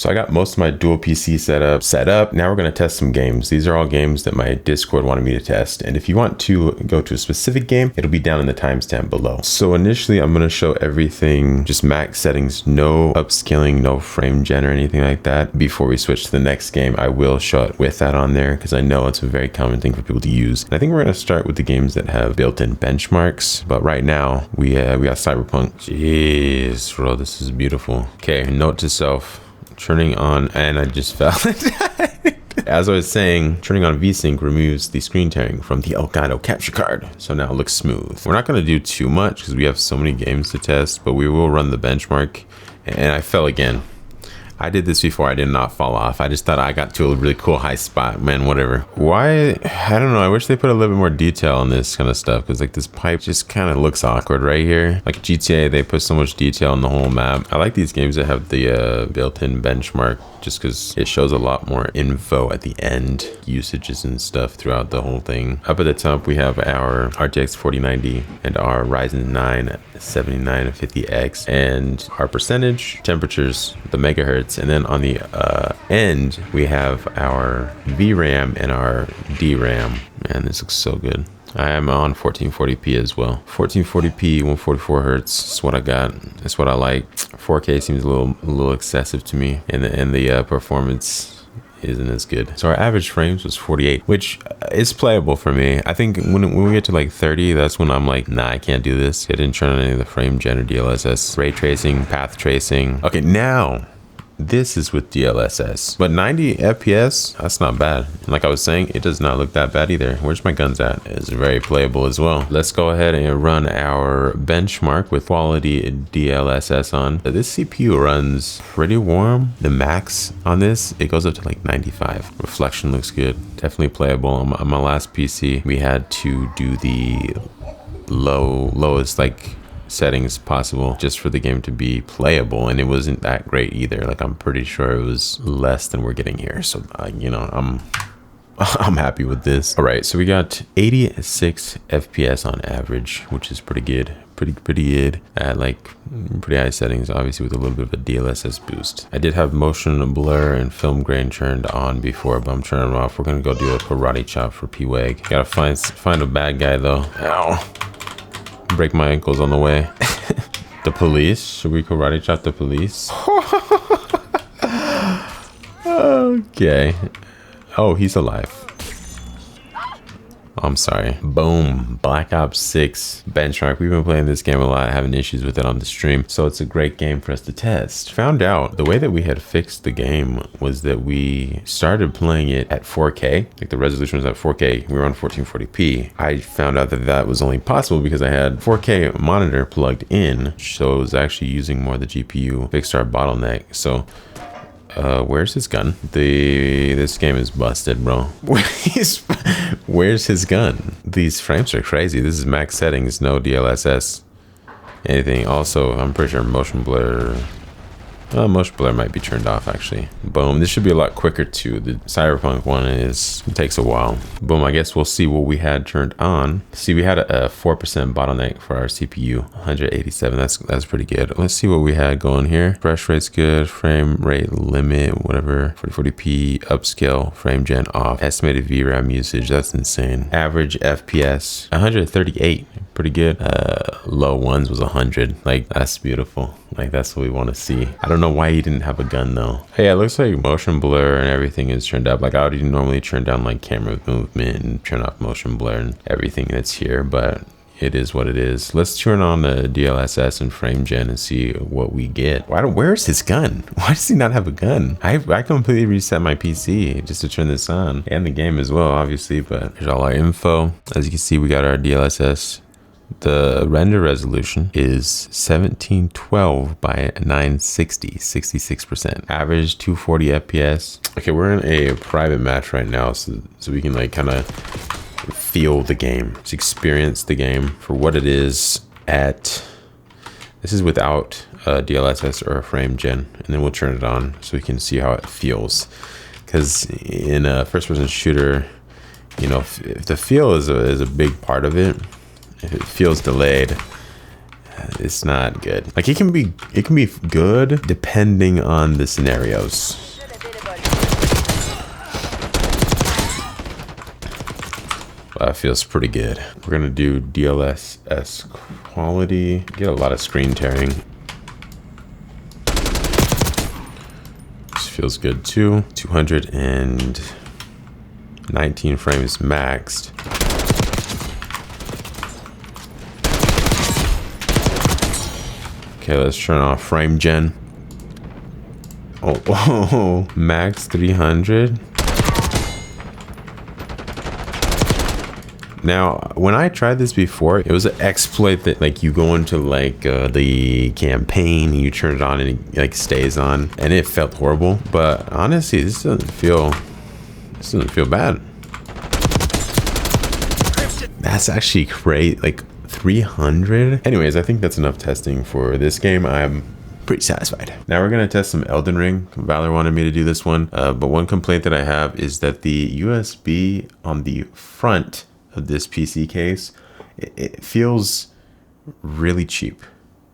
So I got most of my dual PC set up. Now we're going to test some games. These are all games that my Discord wanted me to test. And if you want to go to a specific game, it'll be down in the timestamp below. So initially I'm going to show everything, just max settings, no upscaling, no frame gen or anything like that. Before we switch to the next game, I will show it with that on there because I know it's a very common thing for people to use. And I think we're going to start with the games that have built-in benchmarks. But right now we got Cyberpunk. Jeez, bro, this is beautiful. Okay, note to self, turning on, and I just fell. As I was saying, turning on VSync removes the screen tearing from the Elgato capture card. So now it looks smooth. We're not going to do too much because we have so many games to test, but we will run the benchmark. And I fell again. I did this before. I did not fall off. I just thought I got to a really cool high spot. Man, whatever. Why? I don't know. I wish they put a little bit more detail on this kind of stuff because like this pipe just kind of looks awkward right here. Like GTA, they put so much detail on the whole map. I like these games that have the built-in benchmark just because it shows a lot more info at the end, usages and stuff throughout the whole thing. Up at the top, we have our RTX 4090 and our Ryzen 9 7950X and our percentage, temperatures, the megahertz. And then on the end, we have our VRAM and our DRAM. Man, this looks so good. I am on 1440p as well. 1440p, 144 hertz is what I got. That's what I like. 4K seems a little excessive to me, and the performance isn't as good. So our average frames was 48, which is playable for me. I think when we get to like 30, that's when I'm like, nah, I can't do this. I didn't turn on any of the frame gen or DLSS, ray tracing, path tracing. Okay, now this is with DLSS, but 90 FPS, that's not bad. And like I was saying, it does not look that bad either. Where's my guns at? It's very playable as well. Let's go ahead and run our benchmark with quality DLSS on. This CPU runs pretty warm. The max on this, it goes up to like 95. Reflection looks good. Definitely playable. On my last PC, we had to do the lowest like settings possible just for the game to be playable, and it wasn't that great either. Like I'm pretty sure it was less than we're getting here, so you know, I'm happy with this. All right, so we got 86 FPS on average, which is pretty good. Pretty good at like pretty high settings, obviously with a little bit of a DLSS boost. I did have motion blur and film grain turned on before, but I'm turning them off. We're gonna go do a karate chop for P-Wag. Gotta find a bad guy though. Ow. Break my ankles on the way. The police? Should we karate chop the police? Okay. Oh, he's alive. I'm sorry. Boom. Black Ops 6 benchmark. We've been playing this game a lot, having issues with it on the stream, so it's a great game for us to test. Found out the way that we had fixed the game was that we started playing it at 4K. Like the resolution was at 4K. We were on 1440p. I found out that that was only possible because I had 4K monitor plugged in, so it was actually using more of the GPU. Fixed our bottleneck. So where's his gun? This game is busted, bro. Where's his gun? These frames are crazy. This is max settings, no DLSS, anything. Also, I'm pretty sure motion blur might be turned off actually. Boom. This should be a lot quicker too. The Cyberpunk one it takes a while. Boom. I guess we'll see what we had turned on. See, we had a 4% bottleneck for our CPU, 187. That's pretty good. Let's see what we had going here. Refresh rate's good. Frame rate limit, whatever. 4040p upscale. Frame gen off. Estimated VRAM usage. That's insane. Average FPS 138. Pretty good. Low ones was 100. Like that's beautiful. Like that's what we want to see. I don't know why he didn't have a gun though. Hey, it looks like motion blur and everything is turned up. Like I would normally turn down like camera movement and turn off motion blur and everything that's here, but it is what it is. Let's turn on the DLSS and frame gen and see what we get. Where's his gun? Why does he not have a gun? I completely reset my PC just to turn this on, and the game as well, obviously, but here's all our info. As you can see, we got our DLSS. The render resolution is 1712 by 960, 66%. Average 240 FPS. Okay, we're in a private match right now, so we can like kind of feel the game, just experience the game for what it is. This is without DLSS or a frame gen, and then we'll turn it on so we can see how it feels. Because in a first-person shooter, you know, if the feel is a big part of it. If it feels delayed, it's not good. Like it can be good depending on the scenarios. That feels pretty good. We're gonna do DLSS quality. Get a lot of screen tearing. This feels good too. 219 frames maxed. Okay, let's turn off frame gen. Oh, max 300. Now, when I tried this before, it was an exploit that like you go into like the campaign, you turn it on and it like stays on, and it felt horrible. But honestly, this doesn't feel bad. That's actually great, like 300. Anyways, I think that's enough testing for this game. I'm pretty satisfied. Now we're gonna test some Elden Ring. Valor wanted me to do this one, but one complaint that I have is that the USB on the front of this PC case, it feels really cheap.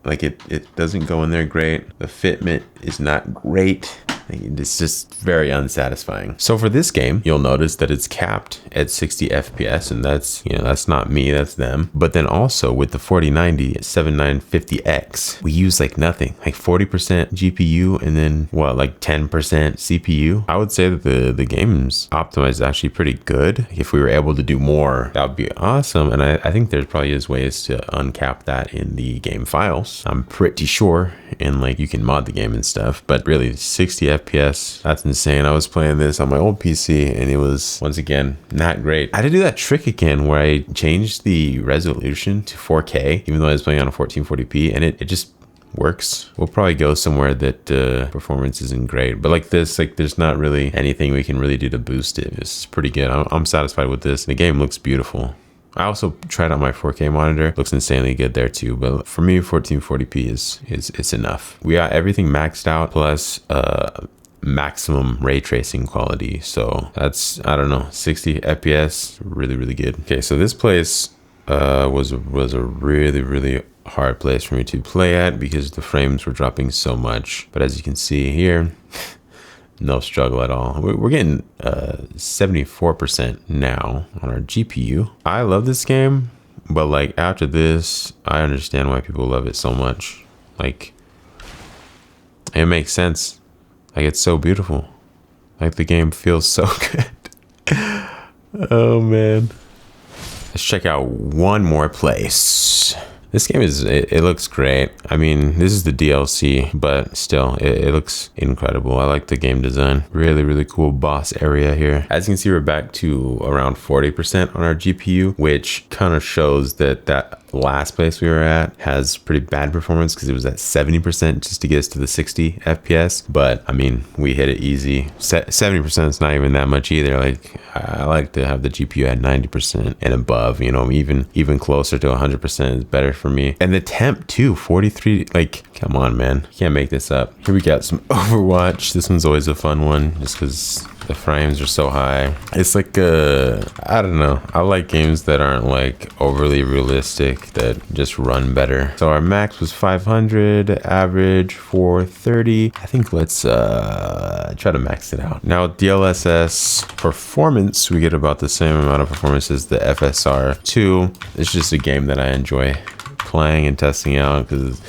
Like it doesn't go in there great. The fitment is not great. It's just very unsatisfying. So for this game, you'll notice that it's capped at 60 FPS, and that's, you know, that's not me, that's them. But then also with the 4090 7950X, we use like nothing, like 40% GPU and then what, like 10% CPU. I would say that the game's optimized actually pretty good. If we were able to do more, that would be awesome. And I think there's probably is ways to uncap that in the game files, I'm pretty sure. And like you can mod the game and stuff, but really 60 FPS, that's insane. I was playing this on my old PC and it was, once again, not great. I had to do that trick again where I changed the resolution to 4K, even though I was playing on a 1440p, and it just works. We'll probably go somewhere that performance isn't great, but like this, like there's not really anything we can really do to boost it. It's pretty good. I'm satisfied with this. The game looks beautiful. I also tried out my 4K monitor. Looks insanely good there too, but for me 1440p is enough. We got everything maxed out plus maximum ray tracing quality. So that's, I don't know, 60 FPS, really good. Okay, so this place was a really hard place for me to play at because the frames were dropping so much. But as you can see here, no struggle at all. We're getting 74% now on our GPU. I love this game, but like after this, I understand why people love it so much. Like it makes sense. Like it's so beautiful. Like the game feels so good. Oh man. Let's check out one more place. This game it looks great. I mean, this is the DLC, but still, it looks incredible. I like the game design. Really cool boss area here. As you can see, we're back to around 40% on our GPU, which kind of shows that last place we were at has pretty bad performance because it was at 70% just to get us to the 60 FPS. But I mean, we hit it easy. 70% is not even that much either. Like I like to have the GPU at 90% and above, you know, even closer to 100% is better for me. And the temp too, 43. Like, come on, man, you can't make this up. Here we got some Overwatch. This one's always a fun one just because the frames are so high. It's like I don't know, I like games that aren't like overly realistic, that just run better. So our max was 500, average 430. I think let's try to max it out. Now with DLSS performance, we get about the same amount of performance as the FSR2. It's just a game that I enjoy playing and testing out because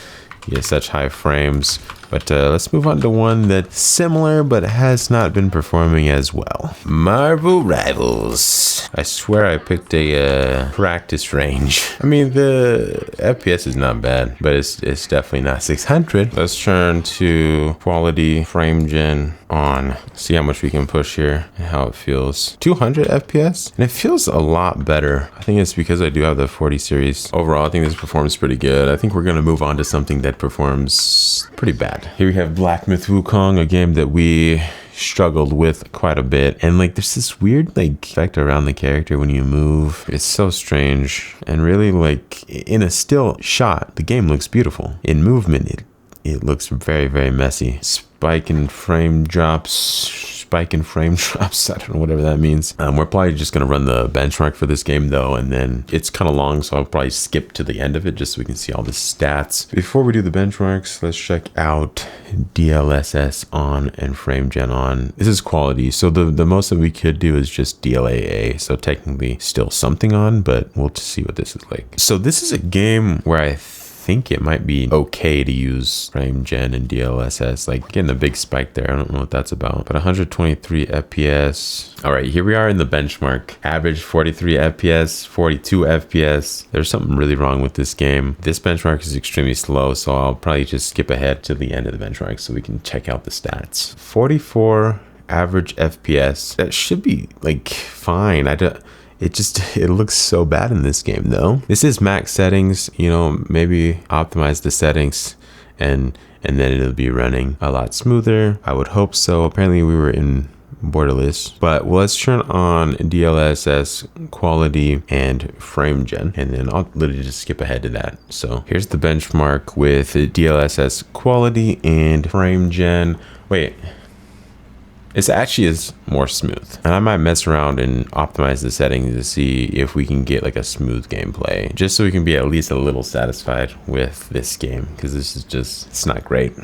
you get such high frames. But let's move on to one that's similar but has not been performing as well. Marvel Rivals. I swear I picked a practice range. I mean, the FPS is not bad, but it's definitely not 600. Let's turn to quality frame gen on. See how much we can push here and how it feels. 200 FPS, and it feels a lot better. I think it's because I do have the 40 series. Overall, I think this performs pretty good. I think we're gonna move on to something that performs pretty bad. Here we have Black Myth Wukong, a game that we struggled with quite a bit, and like there's this weird like effect around the character when you move. It's so strange, and really like in a still shot the game looks beautiful. In movement it looks very messy. Spike in frame drops spike in frame drops. I don't know, whatever that means. We're probably just going to run the benchmark for this game though, and then it's kind of long, so I'll probably skip to the end of it just so we can see all the stats. Before we do the benchmarks, let's check out DLSS on and frame gen on. This is quality, so the most that we could do is just DLAA, so technically still something on, but we'll see what this is like. So this is a game where I think it might be okay to use frame gen and DLSS, like getting a big spike there. I don't know what that's about, but 123 FPS. All right, here we are in the benchmark. Average 43 FPS, 42 FPS. There's something really wrong with this game. This benchmark is extremely slow, so I'll probably just skip ahead to the end of the benchmark so we can check out the stats. 44 average FPS. That should be like fine. It looks so bad in this game though. This is max settings, you know, maybe optimize the settings and then it'll be running a lot smoother. I would hope so. Apparently we were in borderless, but let's turn on DLSS quality and frame gen, and then I'll literally just skip ahead to that. So here's the benchmark with DLSS quality and frame gen. Wait. It actually is more smooth, and I might mess around and optimize the settings to see if we can get like a smooth gameplay, just so we can be at least a little satisfied with this game, because this is just, it's not great.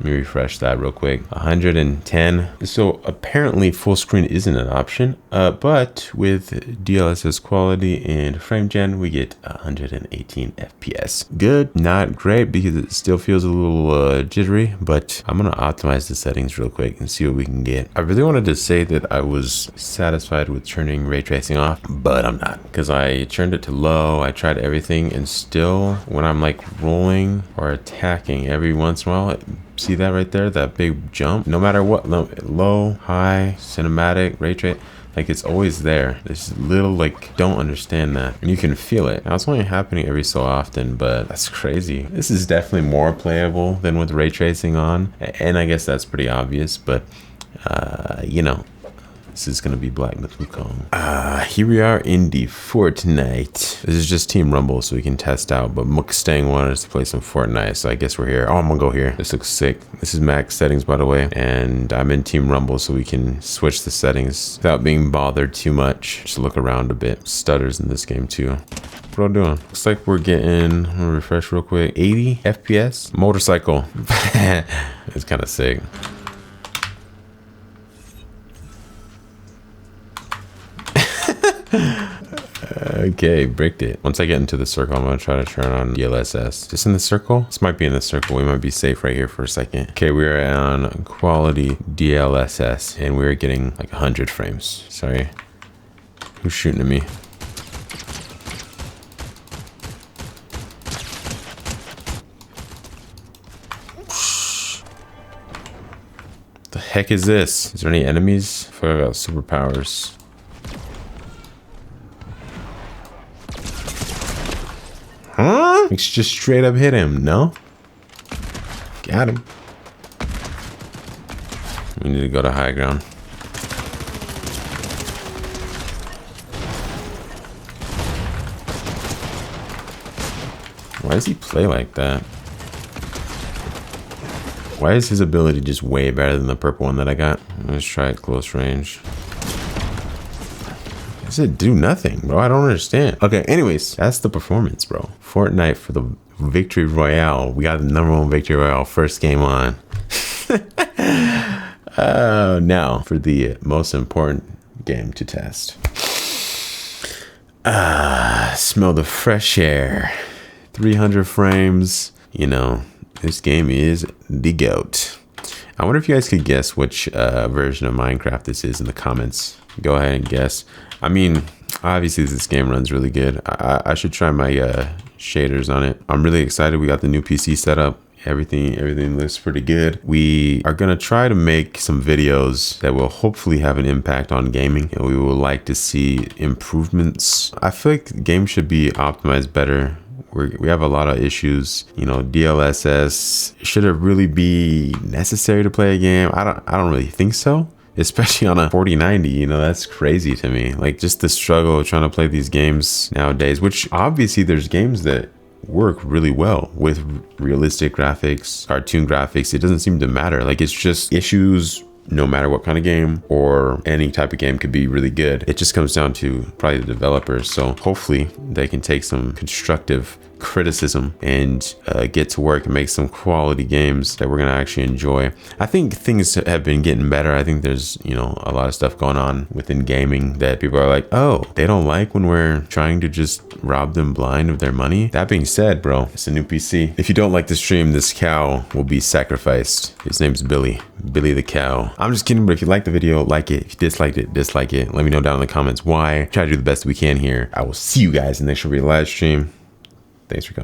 Let me refresh that real quick. 110. So apparently full screen isn't an option, but with DLSS quality and frame gen, we get 118 FPS. Good, not great, because it still feels a little jittery, but I'm gonna optimize the settings real quick and see what we can get. I really wanted to say that I was satisfied with turning ray tracing off, but I'm not, because I turned it to low. I tried everything, and still when I'm like rolling or attacking, every once in a while, see that right there, that big jump, no matter what, low, high, cinematic, ray trace, like it's always there. This little, like, don't understand that, and you can feel it. Now it's only happening every so often, but that's crazy. This is definitely more playable than with ray tracing on, and I guess that's pretty obvious, but you know, this is gonna be Black Myth Wukong. Here we are in the Fortnite. This is just Team Rumble, so we can test out, but Mustang wanted us to play some Fortnite, so I guess we're here. Oh, I'm gonna go here. This looks sick. This is max settings, by the way, and I'm in Team Rumble, so we can switch the settings without being bothered too much. Just look around a bit. Stutters in this game too. What am I doing? Looks like we're getting, I'm gonna refresh real quick, 80 FPS. Motorcycle. It's kind of sick. Okay, bricked it. Once I get into the circle, I'm gonna try to turn on DLSS. Just in the circle? This might be in the circle. We might be safe right here for a second. Okay, we're on quality DLSS, and we're getting like 100 frames. Sorry. Who's shooting at me? The heck is this? Is there any enemies? I forgot about superpowers. Huh? Let's just straight up hit him. No? Got him. We need to go to high ground. Why does he play like that? Why is his ability just way better than the purple one that I got? Let's try it close range. Does it do nothing, bro? I don't understand. Okay, anyways, that's the performance, bro. Fortnite for the victory royale. We got the #1 victory royale, first game on. Now for the most important game to test. Smell the fresh air. 300 frames. You know, this game is the GOAT. I wonder if you guys could guess which version of Minecraft this is in the comments. Go ahead and guess. I mean, obviously this game runs really good. I should try my shaders on it. I'm really excited. We got the new PC set up. Everything looks pretty good. We are gonna try to make some videos that will hopefully have an impact on gaming, and we would like to see improvements. I feel like the game should be optimized better. We have a lot of issues, you know. DLSS, should it really be necessary to play a game? I don't really think so, especially on a 4090. You know, that's crazy to me. Like, just the struggle of trying to play these games nowadays, which obviously there's games that work really well with realistic graphics, cartoon graphics. It doesn't seem to matter. Like, it's just issues no matter what kind of game or any type of game could be really good. It just comes down to probably the developers. So hopefully they can take some constructive criticism and get to work and make some quality games that we're gonna actually enjoy. I think things have been getting better. I think there's, you know, a lot of stuff going on within gaming that people are like, oh, they don't like when we're trying to just rob them blind of their money. That being said, bro, it's a new PC. If you don't like the stream, this cow will be sacrificed. His name's Billy the cow. I'm just kidding, but if you like the video, like it. If you disliked it, dislike it. Let me know down in the comments why. Try to do the best we can here. I will see you guys in the next live stream. Thanks for coming.